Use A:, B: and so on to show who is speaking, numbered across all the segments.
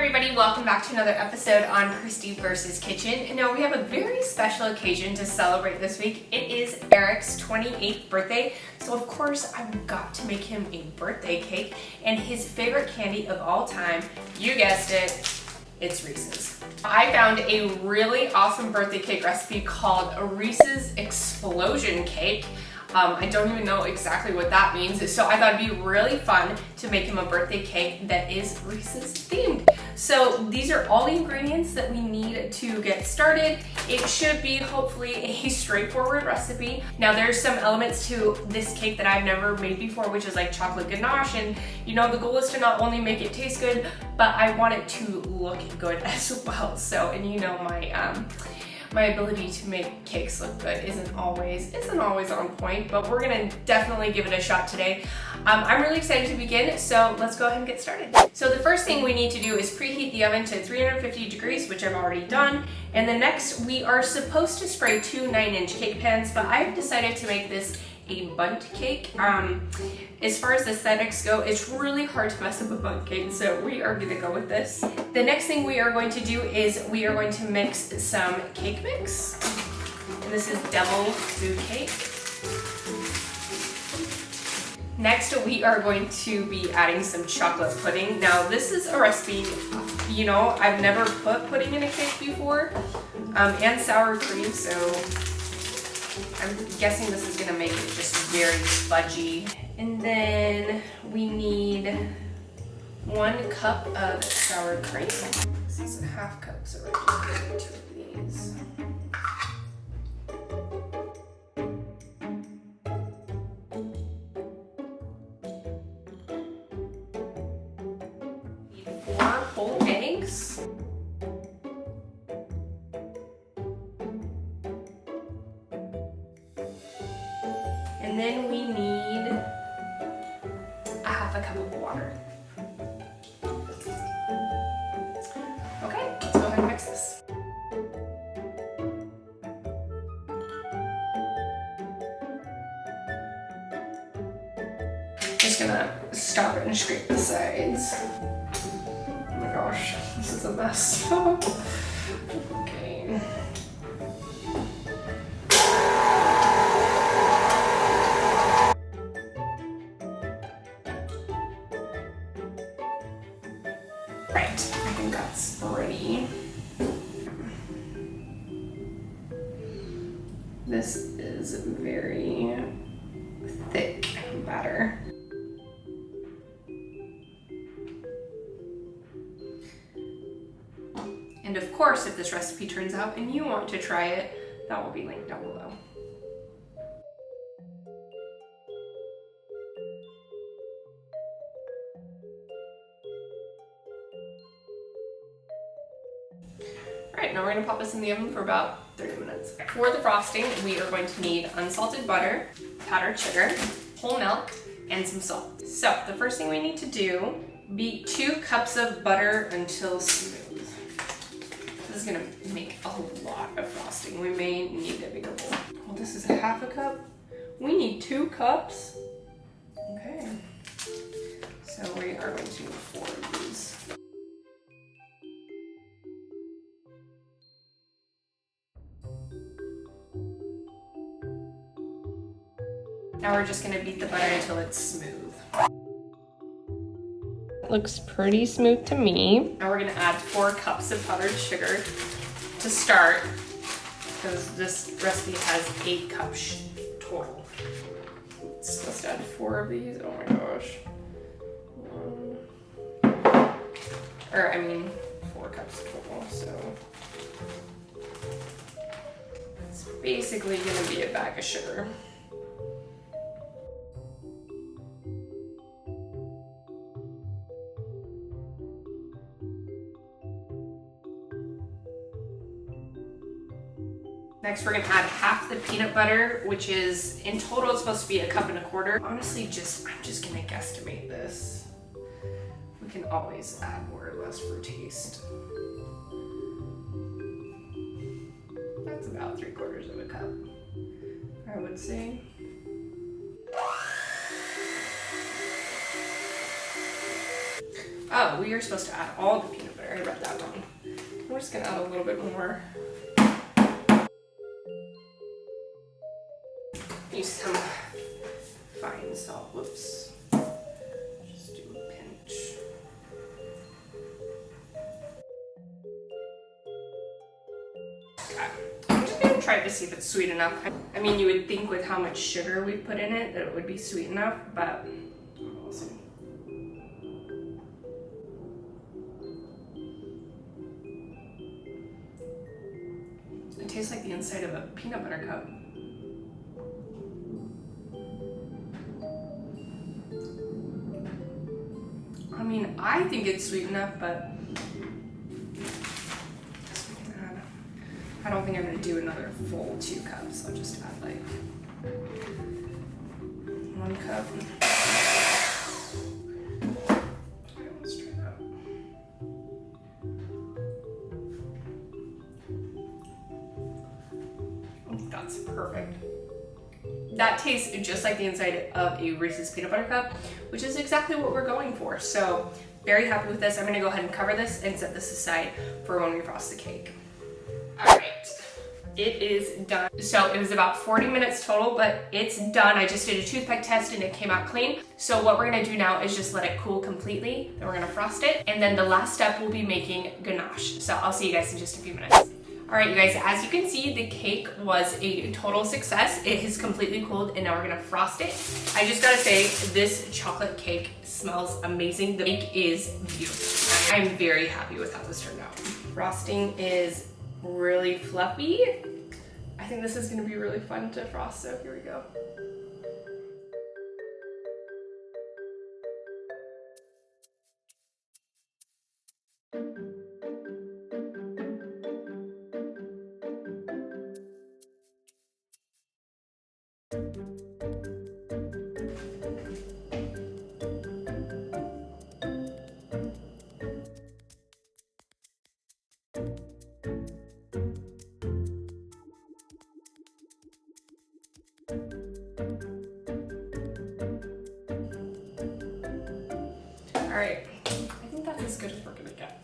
A: everybody, welcome back to another episode on Kristie vs. Kitchen. And now we have a very special occasion to celebrate this week. It is Erik's 28th birthday, so of course I've got to make him a birthday cake. And his favorite candy of all time, you guessed it, it's Reese'S. I found a really awesome birthday cake recipe called a Reese'S Explosion Cake. I don't even know exactly what that means, so I thought it'd be really fun to make him a birthday cake that is Reese'S themed. So these are all the ingredients that we need to get started. It should be hopefully a straightforward recipe. Now there's some elements to this cake that I've never made before, which is like chocolate ganache, and you know the goal is to not only make it taste good, but I want it to look good as well. So, and you know my ability to make cakes look good isn't always on point, but we're gonna definitely give it a shot today. I'm really excited to begin, so let's go ahead and get started. So the first thing we need to do is preheat the oven to 350 degrees, which I've already done. And then next, we are supposed to spray 2 9-inch cake pans, but I've decided to make this a bundt cake. As far as aesthetics go, it's really hard to mess up a bundt cake, so we are gonna go with this. The next thing we are going to do is we are going to mix some cake mix. And this is devil food cake. Next, we are going to be adding some chocolate pudding. Now, this is a recipe, you know, I've never put pudding in a cake before, and sour cream, so I'm guessing this is gonna make it just very fudgy. And then we need 1 cup of sour cream. This is a half cup, so we're just gonna do 2 of these. Need 4 whole eggs. And then we need a half a cup of water. Okay, let's go ahead and mix this. Just gonna stop it and scrape the sides. Oh my gosh, this is a mess. Okay. Right, I think that's ready. This is very thick batter. And of course, if this recipe turns out and you want to try it, that will be linked down below. Alright, now we're gonna pop this in the oven for about 30 minutes. For the frosting, we are going to need unsalted butter, powdered sugar, whole milk, and some salt. So the first thing we need to do, beat 2 cups of butter until smooth. This is gonna make a lot of frosting. We may need a bigger bowl. Well, this is a half a cup. We need 2 cups. Okay. So we are going to do 4 of these. Now we're just gonna beat the butter until it's smooth. It looks pretty smooth to me. Now we're gonna add 4 cups of powdered sugar to start, because this recipe has 8 cups total. It's supposed to add 4 of these, oh my gosh. 4 cups total, so. It's basically gonna be a bag of sugar. Next, we're gonna add half the peanut butter, which is, in total, it's supposed to be 1.25 cups. Honestly, I'm just gonna guesstimate this. We can always add more or less for taste. That's about 3/4 cup, I would say. Oh, we are supposed to add all the peanut butter. I read that wrong. We're just gonna add a little bit more. Use some fine salt. Whoops. Just do a pinch. Okay. I'm just gonna try to see if it's sweet enough. I mean, you would think with how much sugar we put in it that it would be sweet enough, but we'll see. It tastes like the inside of a peanut butter cup. I mean, I think it's sweet enough, but I don't think I'm gonna do another full 2 cups. I'll just add like 1 cup. Okay, let's try that. Oh, that's perfect. That tastes just like the inside of a Reese's peanut butter cup, which is exactly what we're going for. So very happy with this. I'm gonna go ahead and cover this and set this aside for when we frost the cake. All right, it is done. So it was about 40 minutes total, but it's done. I just did a toothpick test and it came out clean. So what we're gonna do now is just let it cool completely. Then we're gonna frost it. And then the last step will be making ganache. So I'll see you guys in just a few minutes. All right, you guys, as you can see, the cake was a total success. It has completely cooled and now we're gonna frost it. I just gotta say, this chocolate cake smells amazing. The cake is beautiful. I'm very happy with how this turned out. Frosting is really fluffy. I think this is gonna be really fun to frost, so here we go. All right, I think that's as good as we're gonna get.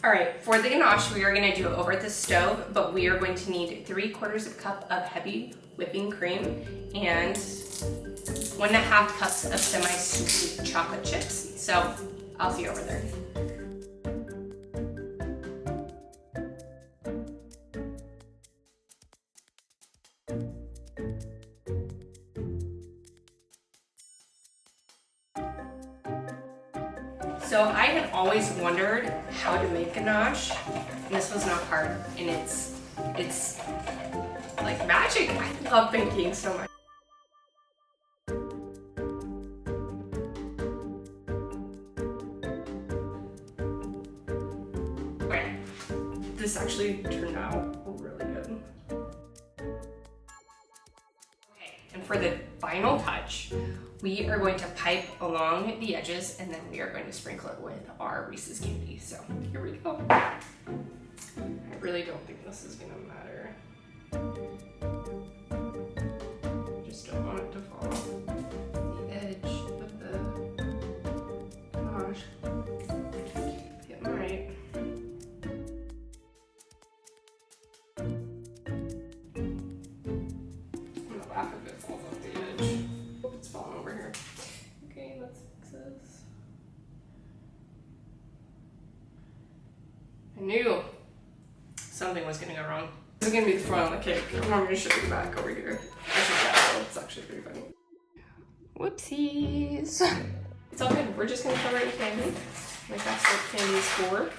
A: All right, for the ganache, we are gonna do it over the stove, but we are going to need 3/4 cup of heavy whipping cream and 1.5 cups of semi-sweet chocolate chips. So I'll see you over there. So I had always wondered how to make ganache, and this was not hard, and it's like magic. I love baking so much. Okay, this actually turned out really good. Okay, and for the final touch, we are going to pipe along the edges and then we are going to sprinkle it with our Reese's candy. So here we go. I really don't think this is gonna matter. Just don't want it to fall off the edge of the ganache. Get them right. I'm gonna laugh if it falls off the edge. It's falling over here. Okay, let's fix this. I knew something was gonna go wrong. This is gonna be the front of the cake. I'm not gonna show you the back over here. It's actually pretty funny. Whoopsies. It's all good. We're just gonna cover it in candy. Like that's what candy is for.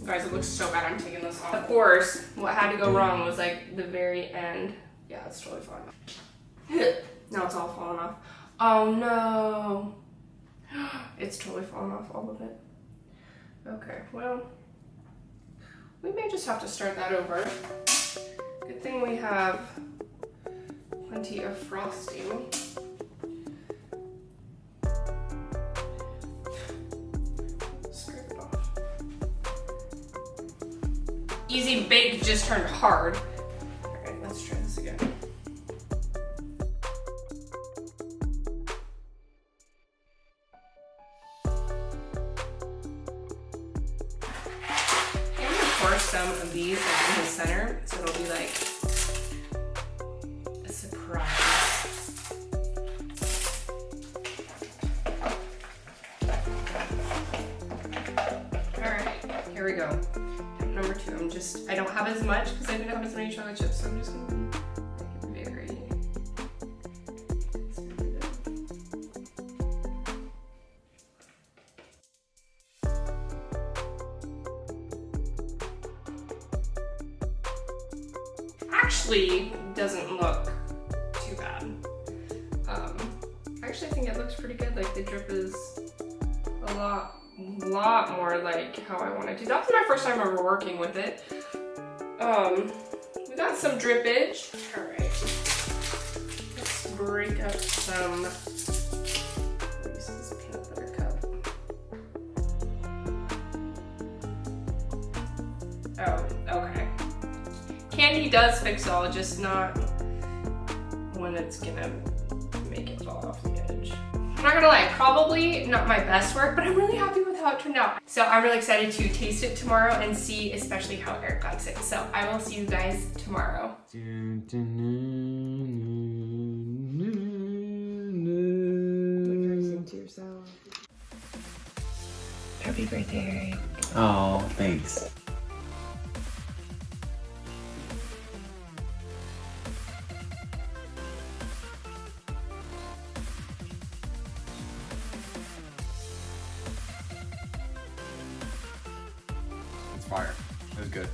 A: Guys, it looks so bad. I'm taking this off. Of course, what had to go wrong was like the very end. Yeah, it's totally falling off. Now it's all falling off. Oh no. It's totally falling off, all of it. Okay, well, we may just have to start that over. Good thing we have plenty of frosting. easy bake just turned hard. All right, let's try this again. I'm gonna pour some of these like in the center, so it'll be like a surprise. Here we go. Number 2. I don't have as much because I didn't have as many chocolate chips, so I'm just gonna make it very smooth. Actually, doesn't look too bad. Actually, I think it looks pretty good. Like the drip is a lot more like how I want it to. That was my first time ever working with it. We got some drippage. All right, let's break up some Reese'S peanut butter cup. Oh, okay. Candy does fix all, just not when it's gonna make it fall off the edge. I'm not gonna lie, probably not my best work, but I'm really happy with how it turned out. So I'm really excited to taste it tomorrow and see especially how Eric likes it. So I will see you guys tomorrow. Happy birthday, Eric.
B: Oh, thanks.
C: It's fire. It was good.